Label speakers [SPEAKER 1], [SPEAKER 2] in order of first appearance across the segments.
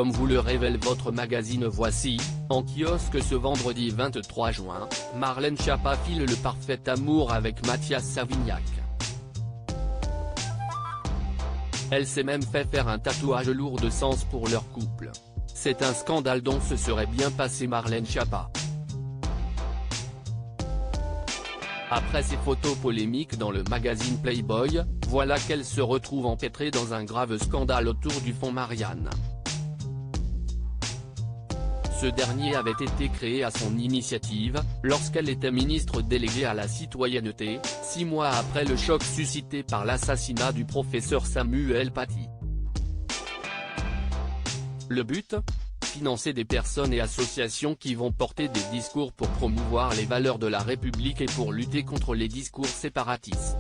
[SPEAKER 1] comme vous le révèle votre magazine Voici, en kiosque ce vendredi 23 juin, Marlène Schiappa file le parfait amour avec Mathias Savignac. Elle s'est même fait faire un tatouage lourd de sens pour leur couple. C'est un scandale dont se serait bien passé Marlène Schiappa. Après ces photos polémiques dans le magazine Playboy, voilà qu'elle se retrouve empêtrée dans un grave scandale autour du fonds Marianne. Ce dernier avait été créé à son initiative, lorsqu'elle était ministre déléguée à la citoyenneté, 6 mois après le choc suscité par l'assassinat du professeur Samuel Paty. Le but ? Financer des personnes et associations qui vont porter des discours pour promouvoir les valeurs de la République et pour lutter contre les discours séparatistes.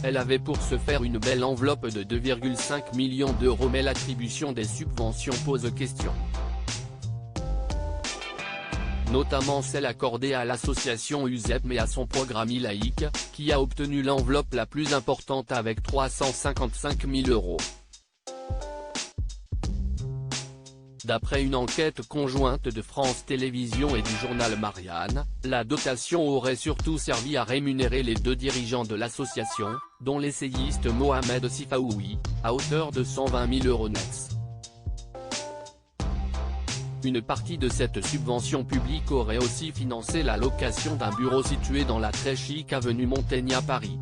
[SPEAKER 1] Elle avait pour ce faire une belle enveloppe de 2,5 millions d'euros, mais l'attribution des subventions pose question. Notamment celle accordée à l'association USEP mais à son programme e-laïque, qui a obtenu l'enveloppe la plus importante avec 355 000 euros. D'après une enquête conjointe de France Télévisions et du journal Marianne, la dotation aurait surtout servi à rémunérer les 2 dirigeants de l'association, dont l'essayiste Mohamed Sifaoui, à hauteur de 120 000 euros nets. Une partie de cette subvention publique aurait aussi financé la location d'un bureau situé dans la très chic avenue Montaigne à Paris.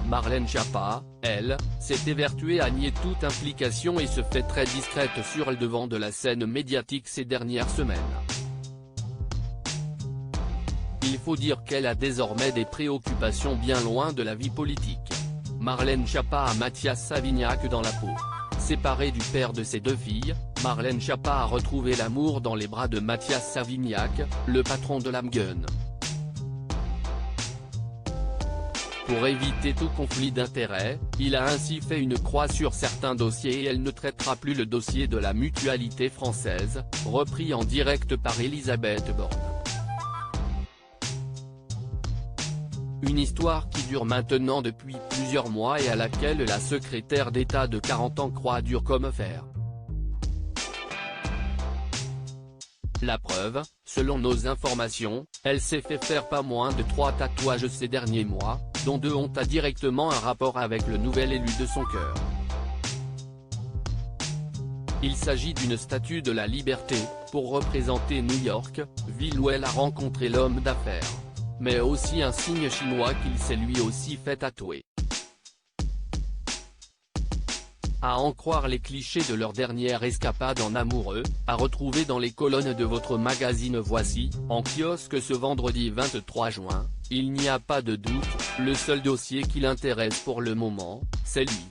[SPEAKER 1] Marlène Schiappa, elle, s'est évertuée à nier toute implication et se fait très discrète sur le devant de la scène médiatique ces dernières semaines. Il faut dire qu'elle a désormais des préoccupations bien loin de la vie politique. Marlène Schiappa a Mathias Savignac dans la peau. Séparée du père de ses 2 filles, Marlène Schiappa a retrouvé l'amour dans les bras de Mathias Savignac, le patron de l'Amgun. Pour éviter tout conflit d'intérêts, il a ainsi fait une croix sur certains dossiers et elle ne traitera plus le dossier de la Mutualité française, repris en direct par Elisabeth Borne. Une histoire qui dure maintenant depuis plusieurs mois et à laquelle la secrétaire d'État de 40 ans croit dur comme fer. La preuve, selon nos informations, elle s'est fait faire pas moins de 3 tatouages ces derniers mois, dont 2 ont directement un rapport avec le nouvel élu de son cœur. Il s'agit d'une statue de la liberté, pour représenter New York, ville où elle a rencontré l'homme d'affaires. Mais aussi un signe chinois qu'il s'est lui aussi fait tatouer. À en croire les clichés de leur dernière escapade en amoureux, à retrouver dans les colonnes de votre magazine Voici, en kiosque ce vendredi 23 juin, il n'y a pas de doute, le seul dossier qui l'intéresse pour le moment, c'est lui.